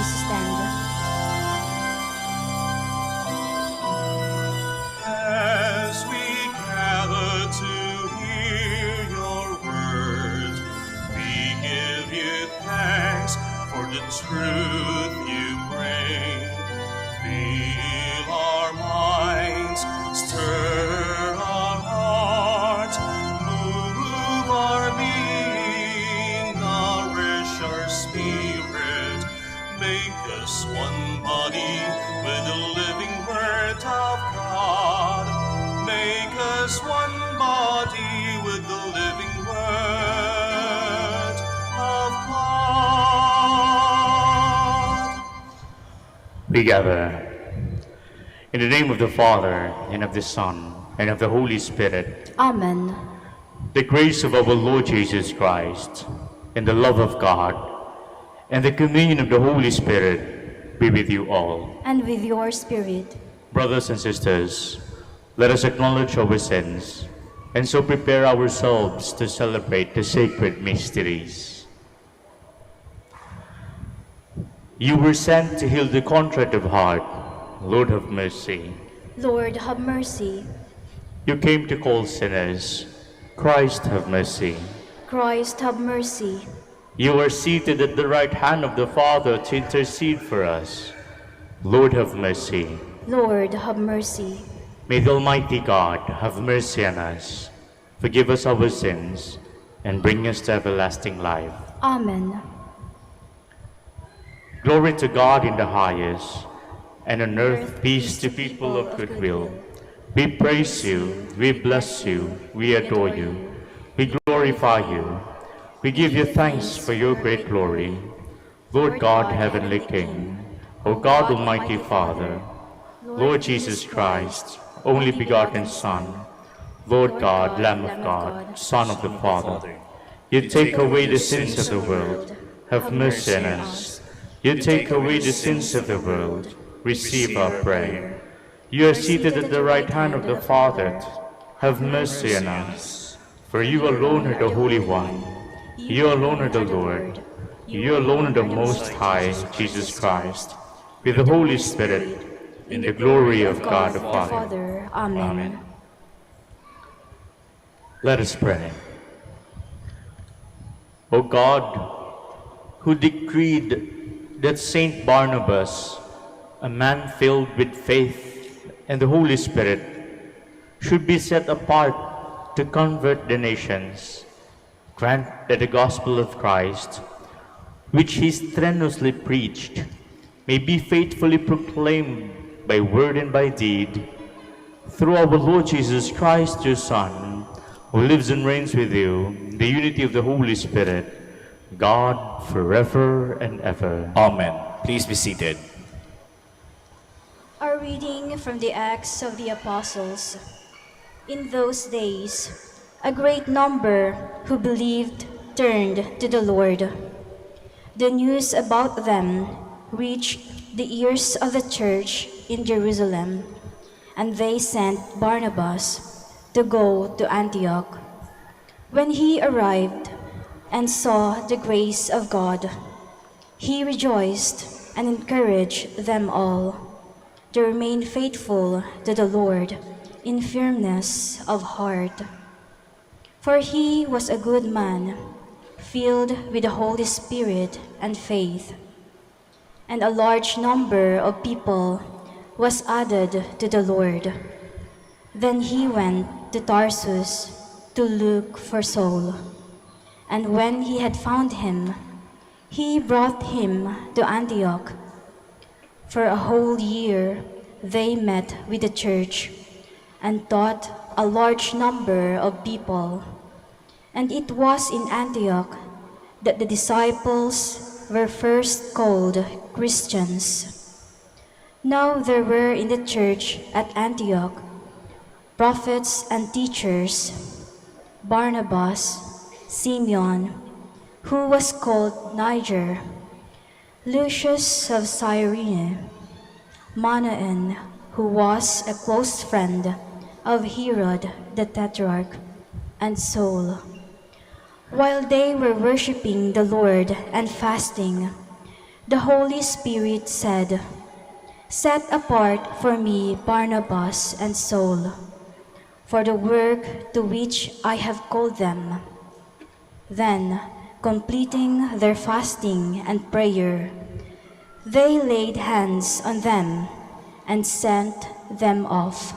Please stand. As we gather to hear your word, we give you thanks for the truth you bring. Fill our minds, stir our hearts, move our being, nourish our spirit. Make us one body with the living word of God. Make us one body with the living word of God. We gather in the name of the Father, and of the Son, and of the Holy Spirit. Amen. The grace of our Lord Jesus Christ, and the love of God, and the communion of the Holy Spirit be with you all. And with your spirit. Brothers and sisters, let us acknowledge our sins, and so prepare ourselves to celebrate the sacred mysteries. You were sent to heal the contrite of heart. Lord, have mercy. Lord, have mercy. You came to call sinners. Christ, have mercy. Christ, have mercy. You are seated at the right hand of the Father to intercede for us. Lord, have mercy. Lord, have mercy. May the Almighty God have mercy on us, forgive us our sins, and bring us to everlasting life. Amen. Glory to God in the highest, and on earth peace to people of good will. We praise you, we bless you, we adore you, we glorify you. We give you thanks for your great glory. Lord God, Heavenly King, O God, Almighty Father, Lord Jesus Christ, only begotten Son, Lord God, Lamb of God, Son of the Father, you take away the sins of the world, have mercy on us. You take away the sins of the world, receive our prayer. You are seated at the right hand of the Father, have mercy on us. For you alone are the Holy One, you alone are the Lord, you alone are the Most High, Jesus Christ, with the Holy Spirit, in the glory of God the Father. Amen. Let us pray. O God, who decreed that Saint Barnabas, a man filled with faith and the Holy Spirit, should be set apart to convert the nations, grant that the gospel of Christ, which he strenuously preached, may be faithfully proclaimed by word and by deed, through our Lord Jesus Christ, your Son, who lives and reigns with you in the unity of the Holy Spirit, God, forever and ever. Amen. Please be seated. A reading from the Acts of the Apostles. In those days, a great number who believed turned to the Lord. The news about them reached the ears of the church in Jerusalem, and they sent Barnabas to go to Antioch. When he arrived and saw the grace of God, he rejoiced and encouraged them all to remain faithful to the Lord in firmness of heart. For he was a good man, filled with the Holy Spirit and faith, and a large number of people was added to the Lord. Then he went to Tarsus to look for Saul, and when he had found him, he brought him to Antioch. For a whole year they met with the church and taught a large number of people. And it was in Antioch that the disciples were first called Christians. Now there were in the church at Antioch prophets and teachers: Barnabas, Simeon, who was called Niger, Lucius of Cyrene, Manaoag, who was a close friend of Herod the Tetrarch, and Saul. While they were worshiping the Lord and fasting, The Holy Spirit said, "Set apart for me Barnabas and Saul, for the work to which I have called them." Then, completing their fasting and prayer, they laid hands on them and sent them off.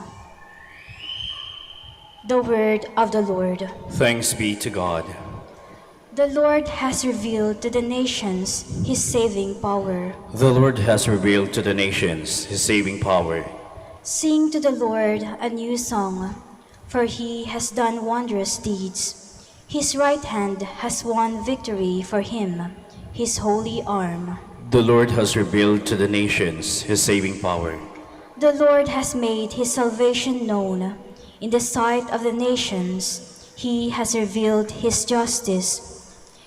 The word of the Lord. Thanks be to God. The Lord has revealed to the nations his saving power. The Lord has revealed to the nations his saving power. Sing to the Lord a new song, for he has done wondrous deeds. His right hand has won victory for him, his holy arm. The Lord has revealed to the nations his saving power. The Lord has made his salvation known. In the sight of the nations, he has revealed his justice.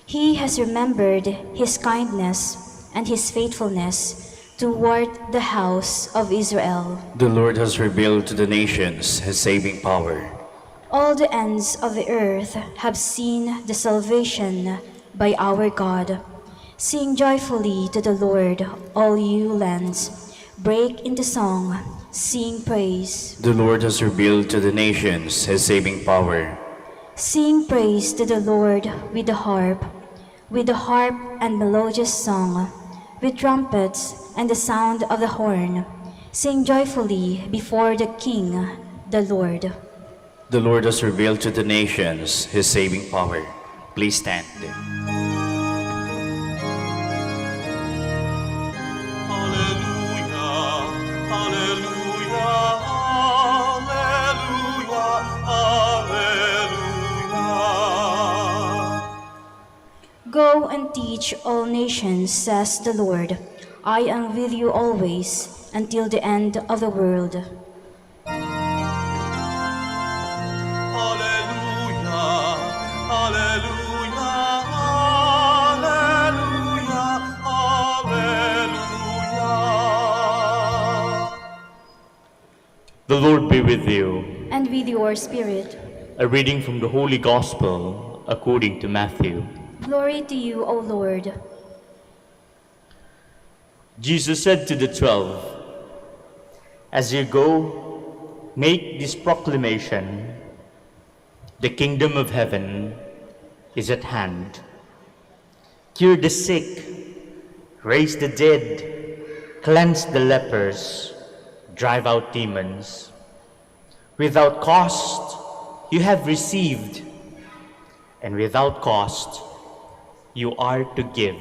He has remembered his kindness and his faithfulness toward the house of Israel. The Lord has revealed to the nations his saving power. All the ends of the earth have seen the salvation by our God. Sing joyfully to the Lord, all you lands. Break into song, sing praise. The Lord has revealed to the nations his saving power. Sing praise to the Lord with the harp and melodious song, with trumpets and the sound of the horn. Sing joyfully before the King, the Lord. The Lord has revealed to the nations his saving power. Please stand. Go and teach all nations, says the Lord. I am with you always, until the end of the world. Hallelujah, hallelujah, hallelujah, hallelujah. The Lord be with you. And with your spirit. A reading from the Holy Gospel according to Matthew. Glory to you, O Lord. Jesus said to the 12, "As you go, make this proclamation: the kingdom of heaven is at hand. Cure the sick, raise the dead, cleanse the lepers, drive out demons. Without cost you have received, and without cost you are to give.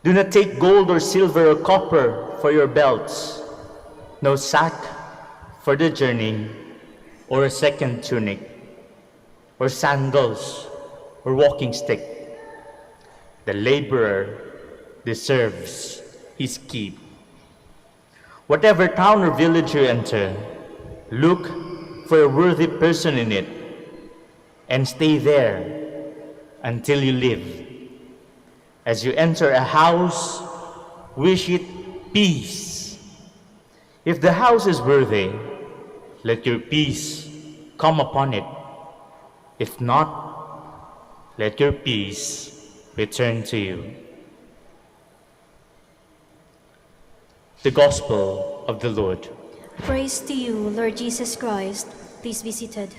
Do not take gold or silver or copper for your belts, no sack for the journey, or a second tunic, or sandals, or walking stick. The laborer deserves his keep. Whatever town or village you enter, look for a worthy person in it, and stay there until you live. As you enter a house, wish it peace. If the house is worthy, let your peace come upon it. If not, let your peace return to you." The Gospel of the Lord. Praise to you, Lord Jesus Christ. Please be seated.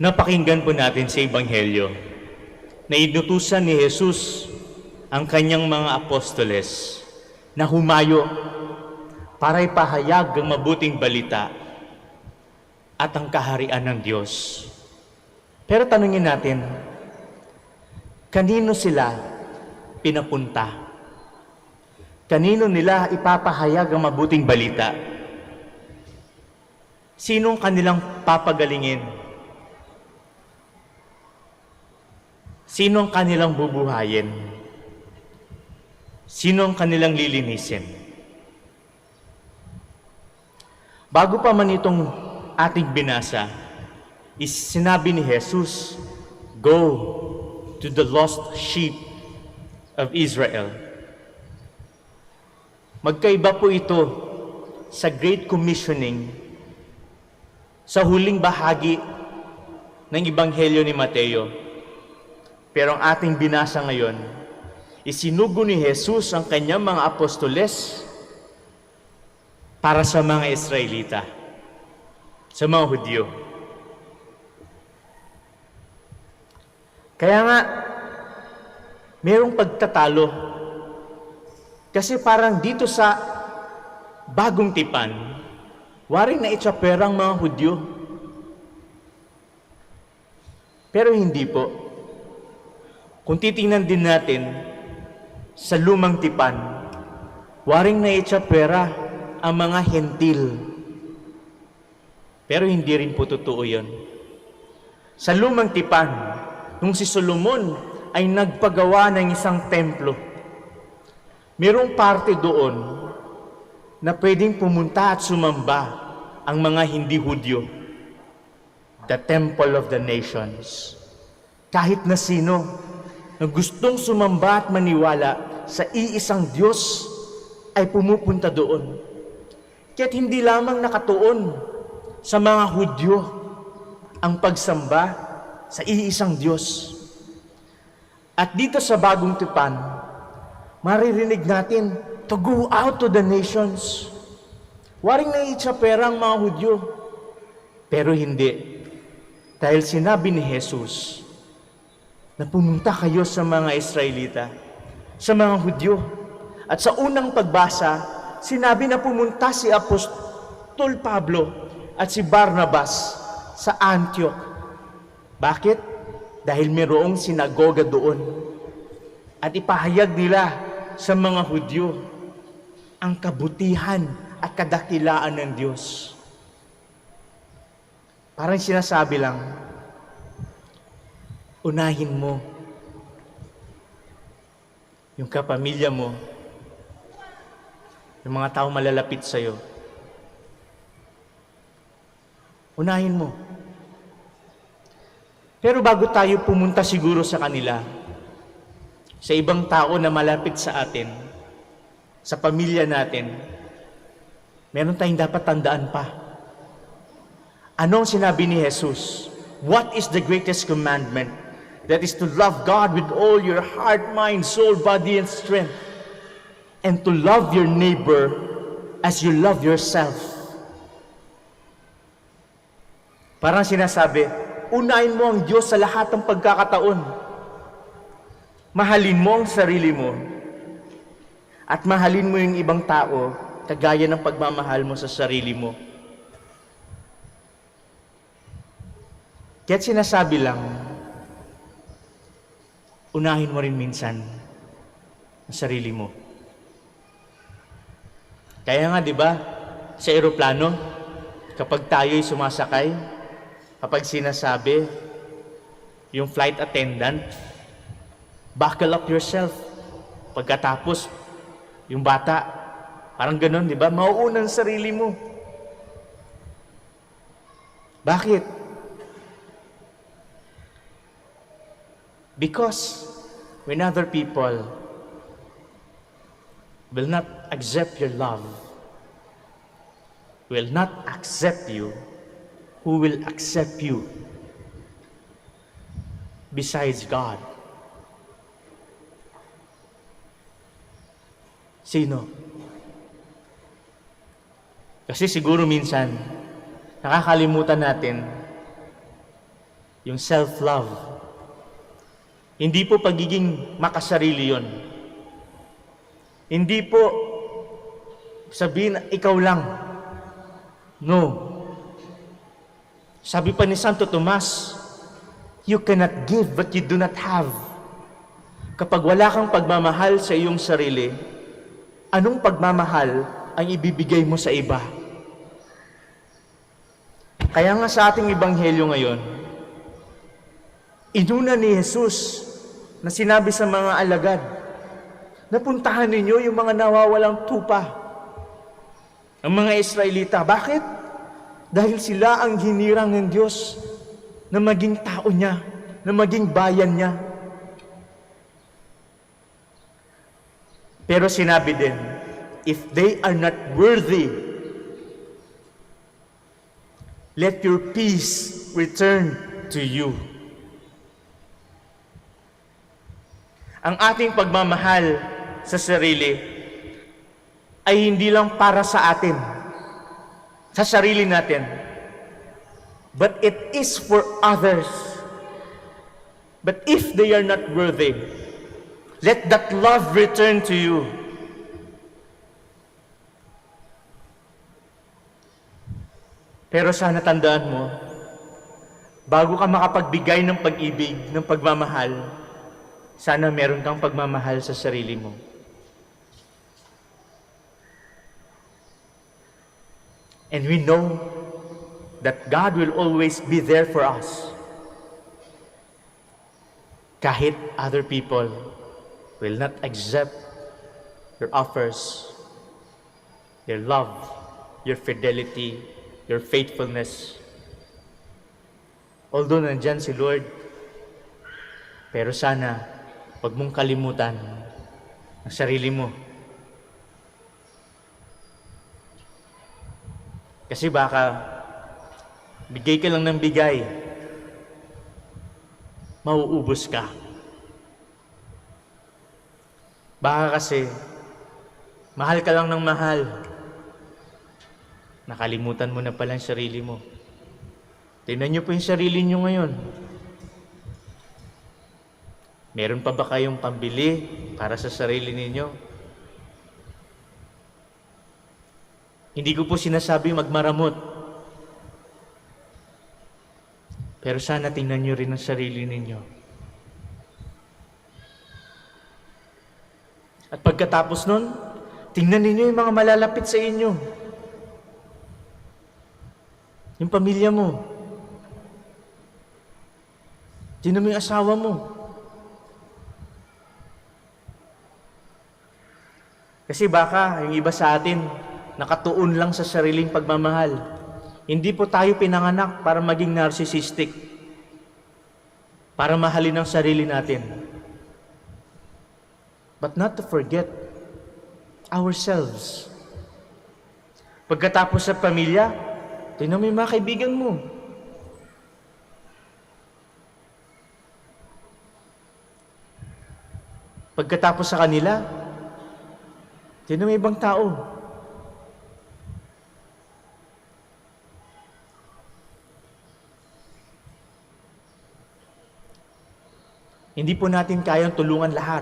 Napakinggan po natin sa Ebanghelyo na inutusan ni Jesus ang kanyang mga apostoles na humayo para ipahayag ang mabuting balita at ang kaharian ng Diyos. Pero tanungin natin, kanino sila pinapunta? Kanino nila ipapahayag ang mabuting balita? Sinong kanilang papagalingin? Sino ang kanilang bubuhayin? Sino ang kanilang lilinisin? Bago pa man itong ating binasa, is sinabi ni Jesus, "Go to the lost sheep of Israel." Magkaiba po ito sa Great Commissioning sa huling bahagi ng Ebanghelyo ni Mateo. Pero ang ating binasa ngayon, isinugo ni Jesus ang kanyang mga apostoles para sa mga Israelita, sa mga Hudyo. Kaya nga, mayroong pagtatalo. Kasi parang dito sa bagong tipan, waring naitsapera ang mga Hudyo. Pero hindi po. Kung titingnan din natin sa lumang tipan, waring naitsapera ang mga hentil. Pero hindi rin po totoo yun. Sa lumang tipan, nung si Solomon ay nagpagawa ng isang templo, mayroong parte doon na pwedeng pumunta at sumamba ang mga hindi Hudyo. The Temple of the Nations. Kahit na sino na gustong sumamba at maniwala sa iisang Diyos ay pumupunta doon. Kaya't hindi lamang nakatuon sa mga Hudyo ang pagsamba sa iisang Diyos. At dito sa bagong tipan, maririnig natin to go out to the nations. Waring naitsapera ang mga Hudyo, pero hindi. Dahil sinabi ni Jesus na pumunta kayo sa mga Israelita, sa mga Hudyo. At sa unang pagbasa, sinabi na pumunta si Apostol Pablo at si Barnabas sa Antioch. Bakit? Dahil mayroong sinagoga doon. At ipahayag nila sa mga Hudyo ang kabutihan at kadakilaan ng Diyos. Parang sinasabi lang, unahin mo yung kapamilya mo, yung mga tao malalapit sa'yo. Unahin mo. Pero bago tayo pumunta siguro sa kanila, sa ibang tao na malapit sa atin, sa pamilya natin, meron tayong dapat tandaan pa. Anong sinabi ni Jesus? What is the greatest commandment? That is to love God with all your heart, mind, soul, body, and strength. And to love your neighbor as you love yourself. Parang sinasabi, unahin mo ang Diyos sa lahat ng pagkakataon. Mahalin mo ang sarili mo. At mahalin mo yung ibang tao kagaya ng pagmamahal mo sa sarili mo. Kaya't sinasabi lang, unahin mo rin minsan ang sarili mo. Kaya nga, di ba, sa eroplano, kapag tayo'y sumasakay, kapag sinasabi, yung flight attendant, buckle up yourself. Pagkatapos, yung bata, parang ganun, di ba? Mauuna ang sarili mo. Bakit? Because when other people will not accept your love, will not accept you, who will accept you besides God? Sino? Kasi siguro minsan, nakakalimutan natin yung self-love. Hindi po pagiging makasarili yon. Hindi po sabihin, ikaw lang. No. Sabi pa ni Santo Tomas, you cannot give what you do not have. Kapag wala kang pagmamahal sa iyong sarili, anong pagmamahal ang ibibigay mo sa iba? Kaya nga sa ating ebanghelyo ngayon, inuna ni Jesus na sinabi sa mga alagad, napuntahan ninyo yung mga nawawalang tupa, ang mga Israelita. Bakit? Dahil sila ang hinirang ng Diyos na maging tao niya, na maging bayan niya. Pero sinabi din, if they are not worthy, let your peace return to you. Ang ating pagmamahal sa sarili ay hindi lang para sa atin, sa sarili natin, but it is for others. But if they are not worthy, let that love return to you. Pero sana tandaan mo, bago ka makapagbigay ng pag-ibig, ng pagmamahal, sana meron kang pagmamahal sa sarili mo. And we know that God will always be there for us. Kahit other people will not accept your offers, your love, your fidelity, your faithfulness. Although nandyan si Lord, pero sana huwag mong kalimutan ang sarili mo. Kasi baka bigay ka lang ng bigay, mauubos ka. Baka kasi mahal ka lang ng mahal, nakalimutan mo na pala ang sarili mo. Tingnan niyo po yung sarili niyo ngayon. Meron pa ba kayong pambili para sa sarili ninyo? Hindi ko po sinasabing magmaramot. Pero sana tingnan niyo rin ang sarili ninyo. At pagkatapos nun, tingnan ninyo yung mga malalapit sa inyo. Yung pamilya mo. Tingnan mo yung asawa mo. Kasi baka yung iba sa atin, nakatuon lang sa sariling pagmamahal. Hindi po tayo pinanganak para maging narcissistic, para mahalin ang sarili natin. But not to forget ourselves. Pagkatapos sa pamilya, tingnan mo yung mga kaibigan mo. Pagkatapos sa kanila, tingnan mo yung ibang tao. Hindi po natin kayang tulungan lahat.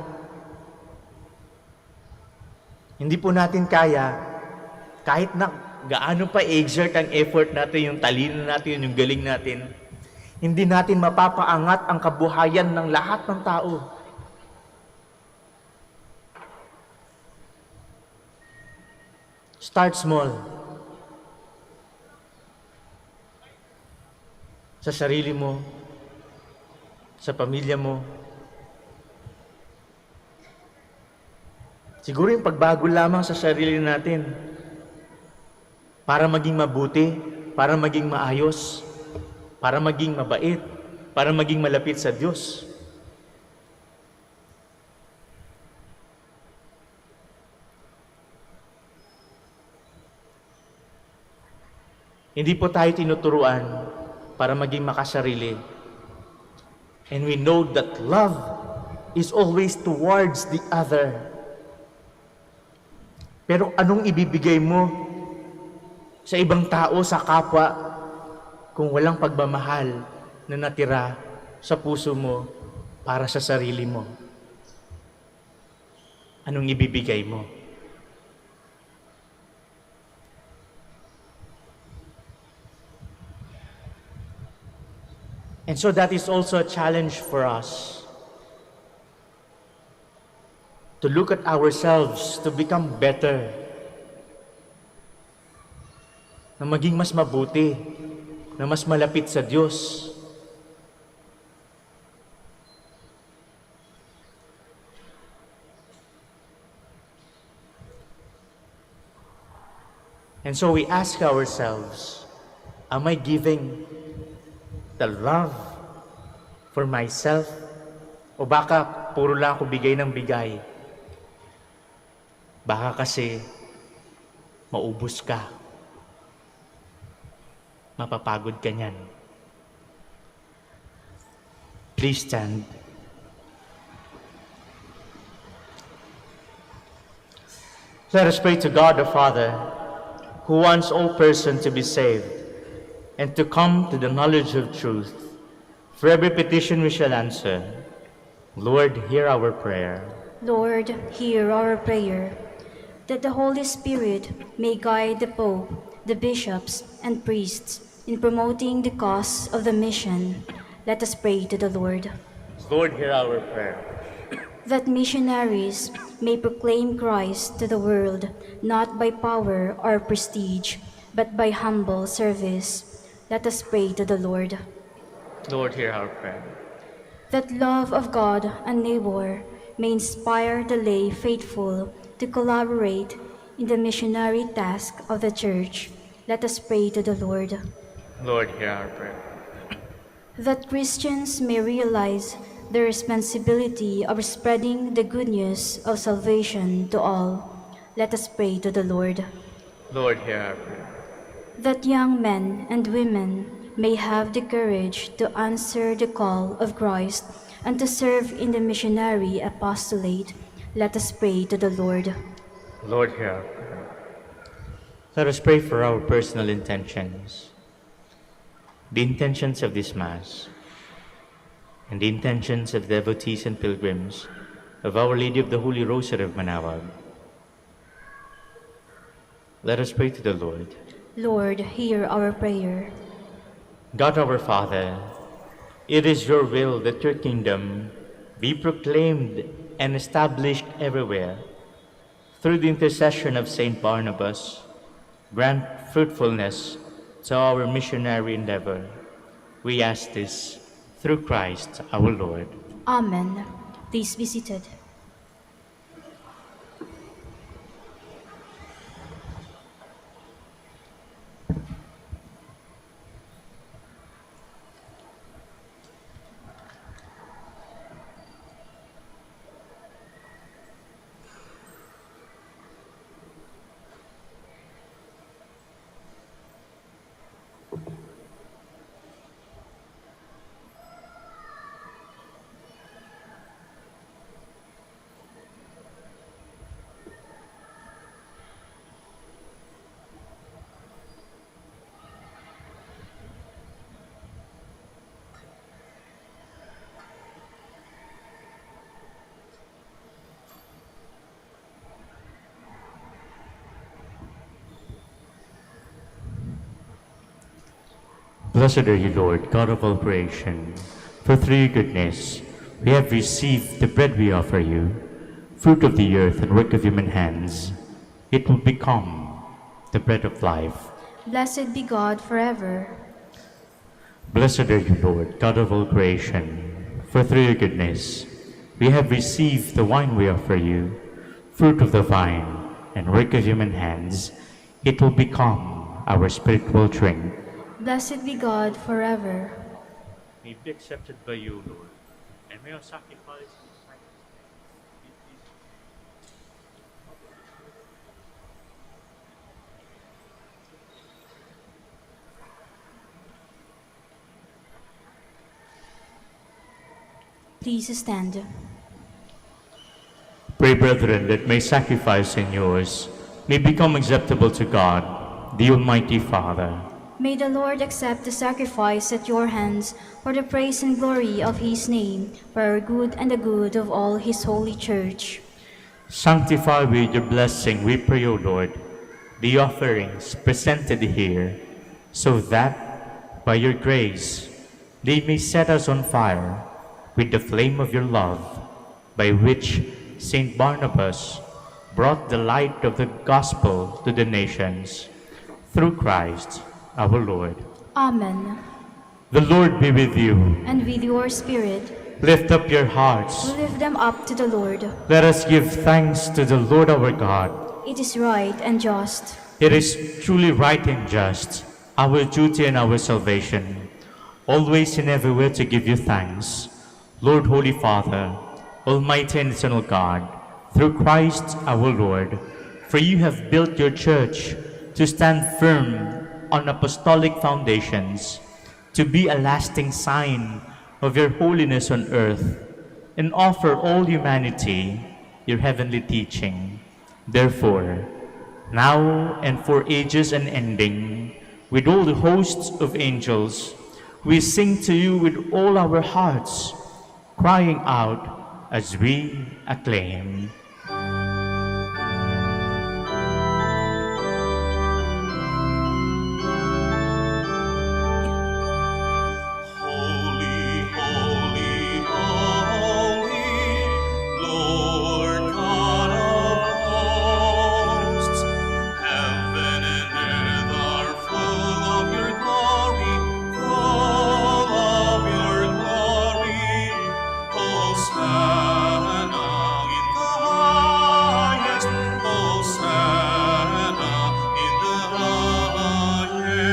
Hindi po natin kaya, kahit na gaano pa i-exert ang effort natin, yung talino natin, yung galing natin, hindi natin mapapaangat ang kabuhayan ng lahat ng tao. Start small. Sa sarili mo, sa pamilya mo. Siguro yung pagbago lamang sa sarili natin para maging mabuti, para maging maayos, para maging mabait, para maging malapit sa Diyos. Hindi po tayo tinuturuan para maging makasarili. And we know that love is always towards the other. Pero anong ibibigay mo sa ibang tao, sa kapwa, kung walang pagmamahal na natira sa puso mo para sa sarili mo? Anong ibibigay mo? And so that is also a challenge for us to look at ourselves, to become better, na maging mas mabuti, na mas malapit sa Diyos. And so we ask ourselves, am I giving the love for myself? O baka puro lang ako bigay ng bigay? Baka kasi maubos ka. Mapapagod ka niyan. Please stand. Let us pray to God the Father, who wants all persons to be saved and to come to the knowledge of truth. For every petition we shall answer. Lord, hear our prayer. Lord, hear our prayer. That the Holy Spirit may guide the Pope, the bishops, and priests in promoting the cause of the mission, let us pray to the Lord. Lord, hear our prayer. That missionaries may proclaim Christ to the world, not by power or prestige, but by humble service, let us pray to the Lord. Lord, hear our prayer. That love of God and neighbor may inspire the lay faithful to collaborate in the missionary task of the Church, let us pray to the Lord. Lord, hear our prayer. That Christians may realize the responsibility of spreading the good news of salvation to all, let us pray to the Lord. Lord, hear our prayer. That young men and women may have the courage to answer the call of Christ and to serve in the missionary apostolate, let us pray to the Lord. Lord, hear our prayer. Let us pray for our personal intentions, the intentions of this Mass, and the intentions of devotees and pilgrims of Our Lady of the Holy Rosary of Manaoag. Let us pray to the Lord. Lord, hear our prayer. God our Father, it is your will that your kingdom be proclaimed and established everywhere. Through the intercession of Saint Barnabas, grant fruitfulness to our missionary endeavor. We ask this through Christ our Lord. Amen. Please be seated. Blessed are you, Lord, God of all creation, for through your goodness we have received the bread we offer you, fruit of the earth and work of human hands. It will become the bread of life. Blessed be God forever. Blessed are you, Lord, God of all creation, for through your goodness we have received the wine we offer you, fruit of the vine and work of human hands. It will become our spiritual drink. Blessed be God forever. May be accepted by you, Lord, and may our sacrifice Please stand. Pray, brethren, that my sacrifice and yours may become acceptable to God, the Almighty Father. May the Lord accept the sacrifice at your hands for the praise and glory of his name, for our good and the good of all his holy church. Sanctify with your blessing, we pray, O Lord, the offerings presented here, so that, by your grace, they may set us on fire with the flame of your love, by which Saint Barnabas brought the light of the gospel to the nations. Through Christ our Lord. Amen. The Lord be with you. And with your spirit, Lift up your hearts. we lift them up to the Lord. Let us give thanks to the Lord our God. It is right and just. It is truly right and just, our duty and our salvation, always and everywhere to give you thanks, Lord, Holy Father, Almighty and eternal God, through Christ our Lord. For you have built your church to stand firm on apostolic foundations, to be a lasting sign of your holiness on earth, and offer all humanity your heavenly teaching. Therefore, now and for ages unending, with all the hosts of angels, we sing to you with all our hearts, crying out as we acclaim. Holy, holy, holy, Lord God of hosts, heaven and earth are full of your glory, full of your glory. Hosanna in the highest, Hosanna in the highest.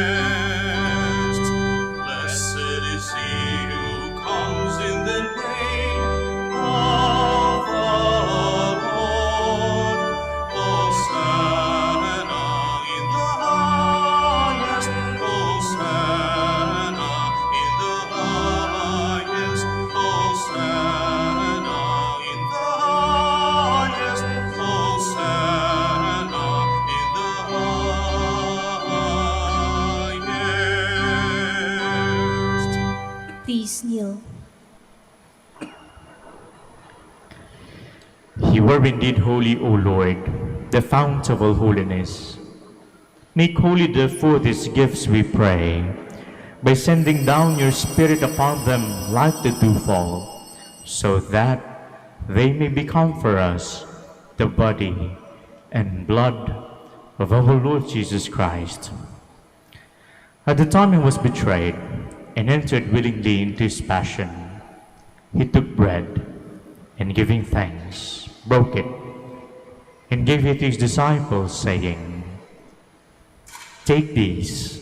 Blessed is he who comes in the name of the Lord. Hosanna in the highest, Hosanna in the highest, Hosanna in the highest, Hosanna in the highest. Please kneel. You are indeed holy, O Lord, the fount of all holiness. Make holy therefore these gifts, we pray, by sending down your Spirit upon them like the dewfall, so that they may become for us the body and blood of our Lord Jesus Christ. At the time he was betrayed and entered willingly into his passion, he took bread and giving thanks, broke it, and gave it to his disciples, saying, "Take these,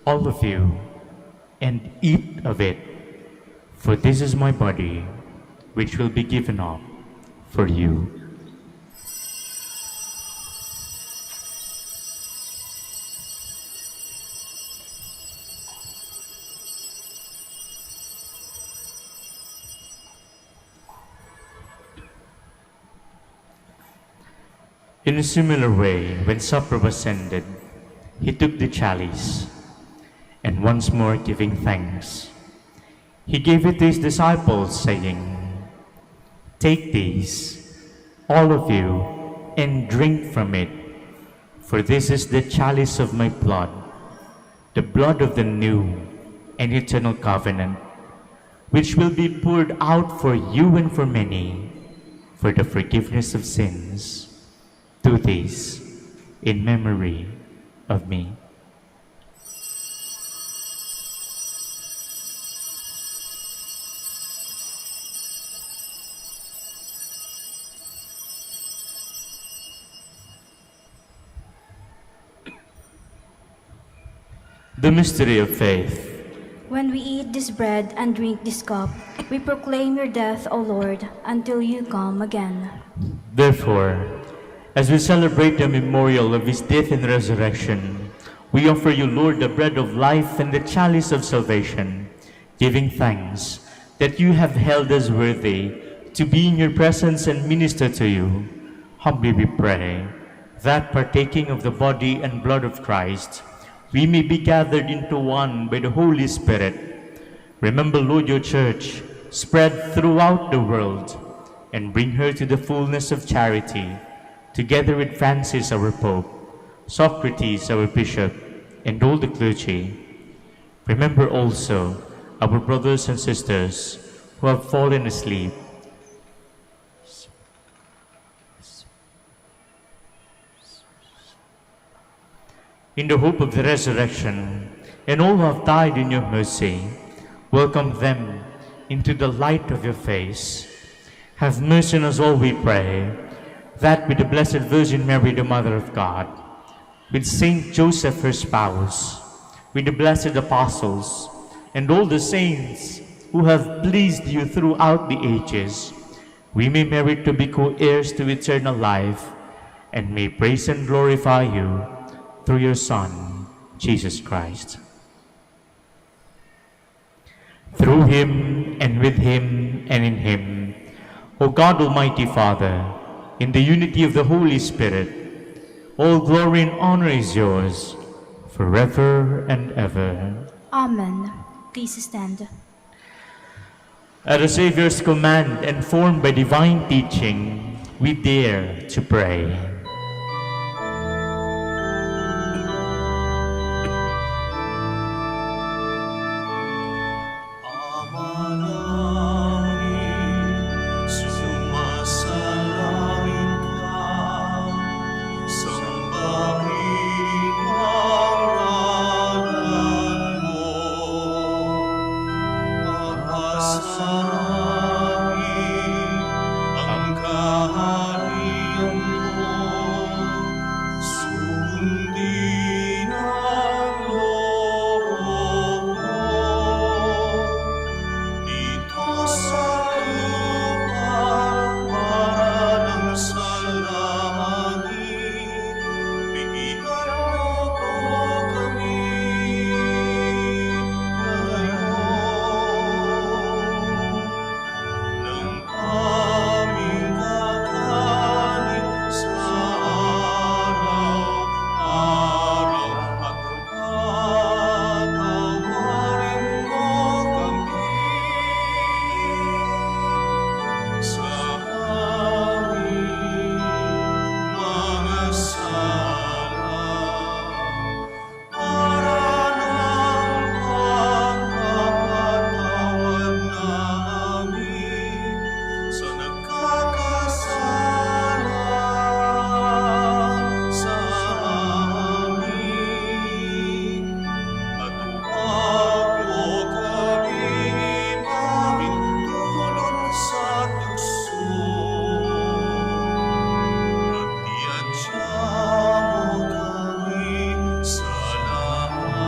all of you, and eat of it, for this is my body, which will be given up for you." In a similar way, when supper was ended, he took the chalice, and once more giving thanks, he gave it to his disciples, saying, "Take these, all of you, and drink from it, for this is the chalice of my blood, the blood of the new and eternal covenant, which will be poured out for you and for many, for the forgiveness of sins. Do this in memory of me." The mystery of faith. When we eat this bread and drink this cup, we proclaim your death, O Lord, until you come again. Therefore, as we celebrate the memorial of his death and resurrection, we offer you, Lord, the bread of life and the chalice of salvation, giving thanks that you have held us worthy to be in your presence and minister to you. Humbly we pray that, partaking of the body and blood of Christ, we may be gathered into one by the Holy Spirit. Remember, Lord, your church spread throughout the world, and bring her to the fullness of charity, together with Francis, our Pope, Socrates, our Bishop, and all the clergy. Remember also our brothers and sisters who have fallen asleep. In the hope of the resurrection, and all who have died in your mercy, welcome them into the light of your face. Have mercy on us all, we pray, that with the Blessed Virgin Mary, the Mother of God, with Saint Joseph, her spouse, with the blessed apostles, and all the saints who have pleased you throughout the ages, we may merit to be co-heirs to eternal life, and may praise and glorify you through your Son, Jesus Christ. Through him, and with him, and in him, O God, Almighty Father, in the unity of the Holy Spirit, all glory and honor is yours, forever and ever. Amen. Please stand. At the Savior's command and formed by divine teaching, we dare to pray. Ama namin, sumasalangit ka, sambahin ang ngalan mo, mapasalamin ang kaharian mo, sundin ang loob mo. Dito sa lupa, parang sa langit, bigyan mo ko kami ngayon ng aming kakanin sa araw-araw at patawarin mo kami sa aming mga sala para ng pagpapatawad namin sa nagkakasala sa amin. At huwag mo kami mapintulot sa tukso, at iadya mo kami sa lahat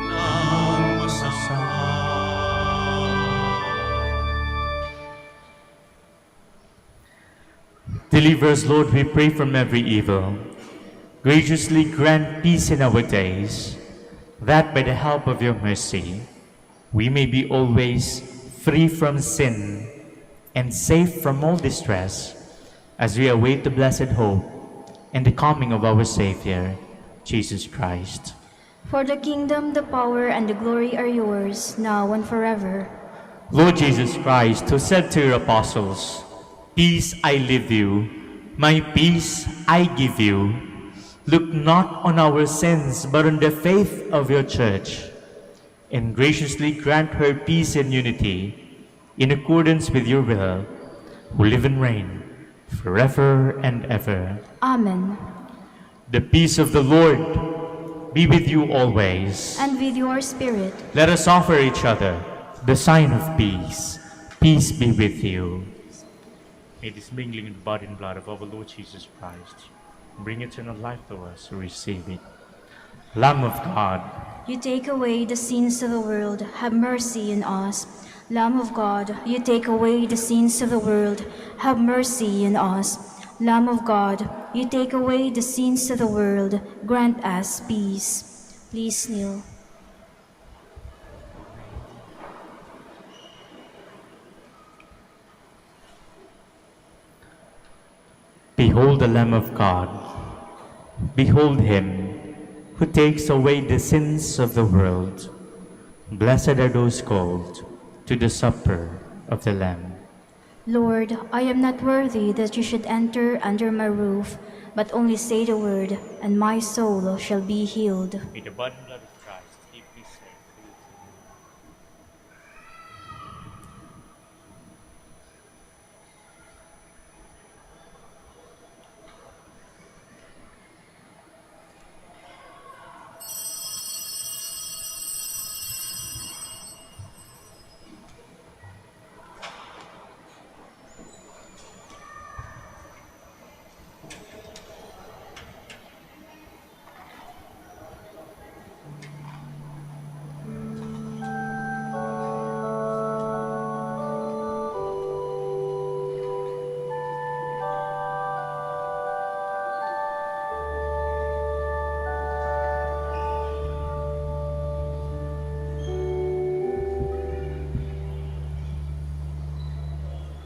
ng masama. Deliver us, Lord, we pray, from every evil. Graciously grant peace in our days, that by the help of your mercy, we may be always free from sin and safe from all distress, as we await the blessed hope and the coming of our Savior, Jesus Christ. For the kingdom, the power, and the glory are yours, now and forever. Lord Jesus Christ, who said to your apostles, "Peace I leave you, my peace I give you," look not on our sins, but on the faith of your church, and graciously grant her peace and unity, in accordance with your will, who live and reign forever and ever. Amen. The peace of the Lord be with you always. And with your spirit. Let us offer each other the sign of peace. Peace be with you. May this mingling in the body and blood of our Lord Jesus Christ bring eternal life to us who receive it. Lamb of God, You take away the sins of the world, have mercy on us. Lamb of God, you take away the sins of the world, have mercy on us. Lamb of God, you take away the sins of the world, grant us peace. Please kneel. behold the Lamb of God. Behold him who takes away the sins of the world. Blessed are those called to the supper of the Lamb. Lord, I am not worthy that you should enter under my roof, but only say the word, and my soul shall be healed. May the body and blood of Christ keep me safe.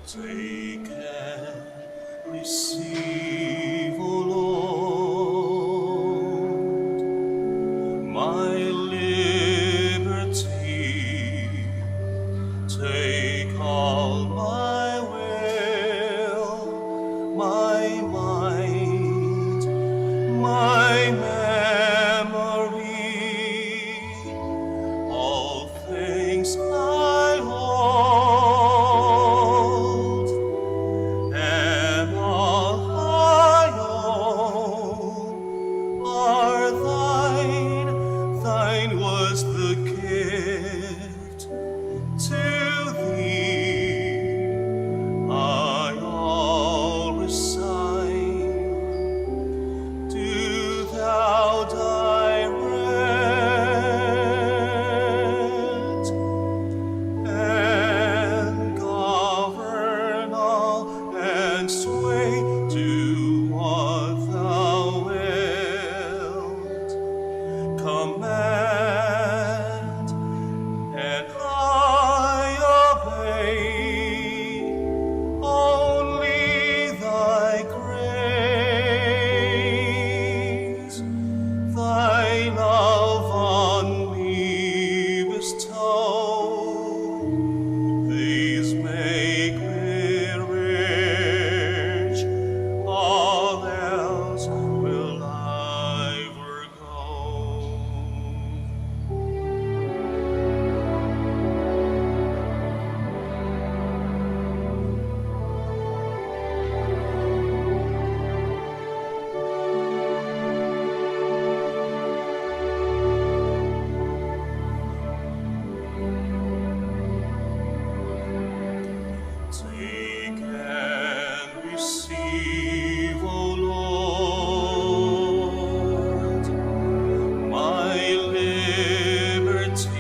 Take and receive, O Lord, my liberty. Take all my will, my might, my memory, all things I hold, and all I own are thine. Thine was the gift. To thee I all resign. Do thou direct and govern all and sway to what thou wilt. Command and I obey. Only thy grace, thy love on me bestow. These make me rich, all else will I forgo. Take and receive, O Lord, my liberty.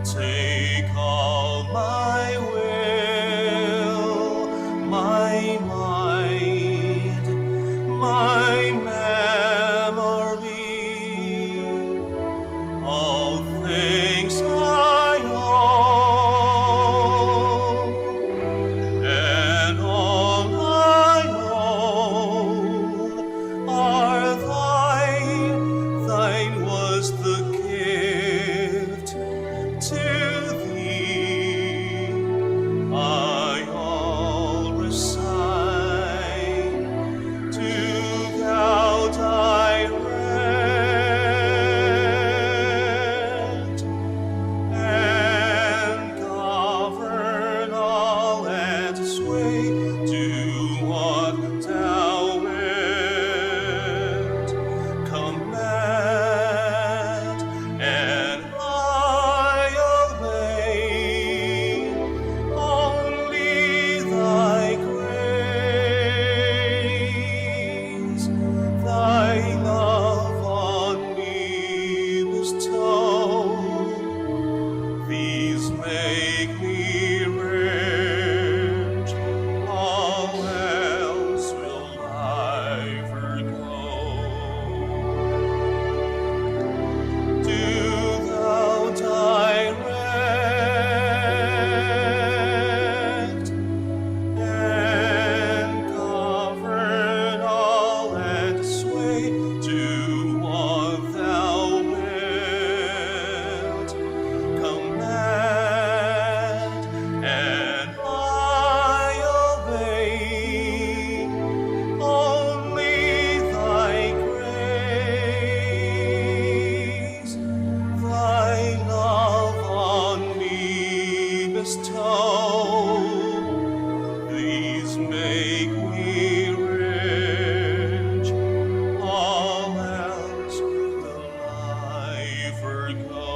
Take all my will, my mind, my memory, all things I own, and all I own are thine. Thine was the gift. To thee I all resign. Do thou direct and govern all and sway to what thou wilt. Command and I obey. Only thy grace, thy love on me bestow. These make me rich, all else will I forgo. Do thou direct and govern all and sway to what thou wilt. Command and I obey. Only thy grace, thy love on me bestow. These make me rich, all else will I forgo.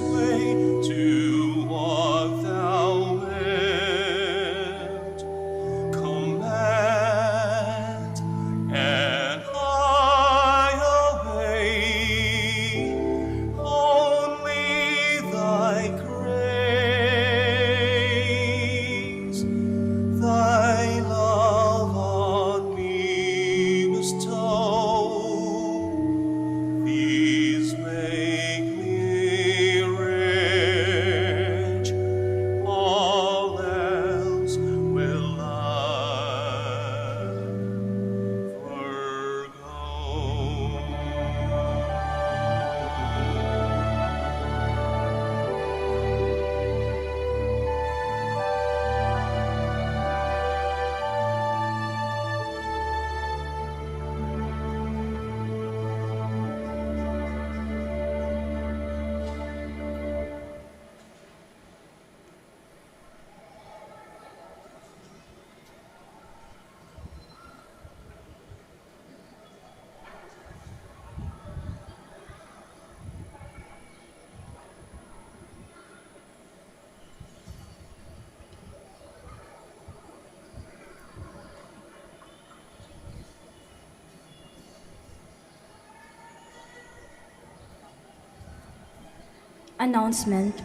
sway to what thou wilt. Command, and I obey. Only thy grace, thy love on me bestow. These make me rich, all else will I forgo. Announcement.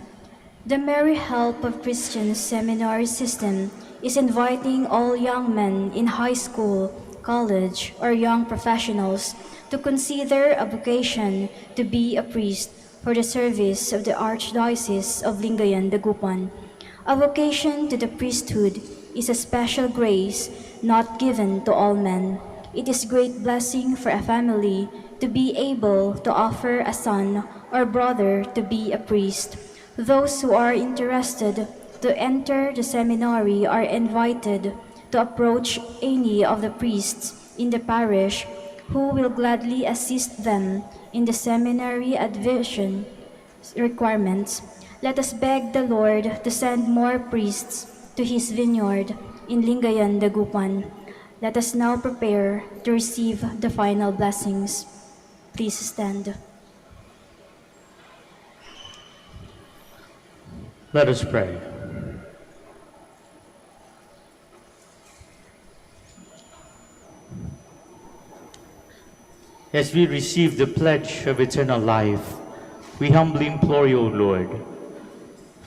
The Merry Help of Christians Seminary System is inviting all young men in high school, college, or young professionals to consider a vocation to be a priest for the service of the Archdiocese of Lingayen, Dagupan. A vocation to the priesthood is a special grace not given to all men. It is great blessing for a family to be able to offer a son or brother to be a priest. Those who are interested to enter the seminary are invited to approach any of the priests in the parish who will gladly assist them in the seminary admission requirements. Let us beg the Lord to send more priests to his vineyard in Lingayen, Dagupan. Let us now prepare to receive the final blessings. Please stand. Let us pray. As we receive the pledge of eternal life, we humbly implore you, O Lord,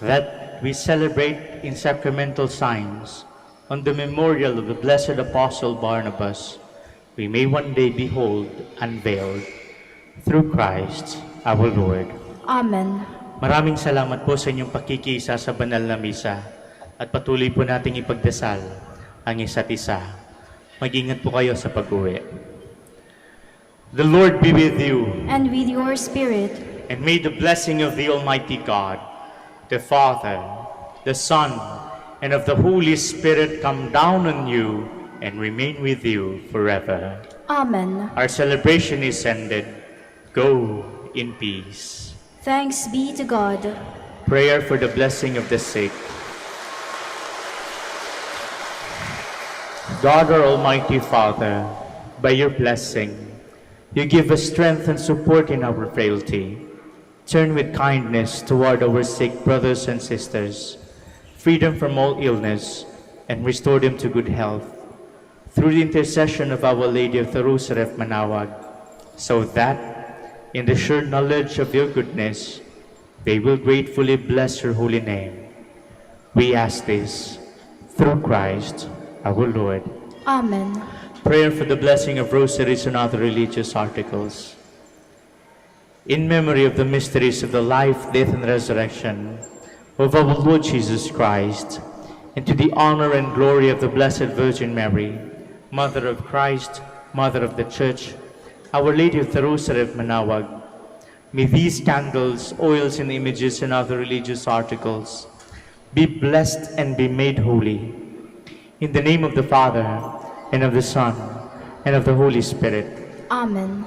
that we celebrate in sacramental signs on the memorial of the blessed Apostle Barnabas, we may one day behold unveiled through Christ our Lord. Amen. Maraming salamat po sa inyong pakikiisa sa banal na misa at patuloy po nating ipagdasal ang isa't isa. Mag-ingat po kayo sa pag-uwi. The Lord be with you, And with your spirit, and may the blessing of the Almighty God, the Father, the Son, and of the Holy Spirit come down on you and remain with you forever. Amen. Our celebration is ended. Go in peace. Thanks be to God. Prayer for the blessing of the sick. God, our Almighty Father, by your blessing, you give us strength and support in our frailty. Turn with kindness toward our sick brothers and sisters, freedom from all illness, and restore them to good health. Through the intercession of Our Lady of the Rosary of Manaoag, so that, in the sure knowledge of your goodness, they will gratefully bless your holy name. We ask this through Christ our Lord. Amen. Prayer for the blessing of rosaries and other religious articles. In memory of the mysteries of the life, death, and resurrection of our Lord Jesus Christ, and to the honor and glory of the Blessed Virgin Mary, Mother of Christ, Mother of the Church, Our Lady of the Rosary of Manaoag, may these candles, oils, and images and other religious articles be blessed and be made holy. In the name of the Father, and of the Son, and of the Holy Spirit. Amen.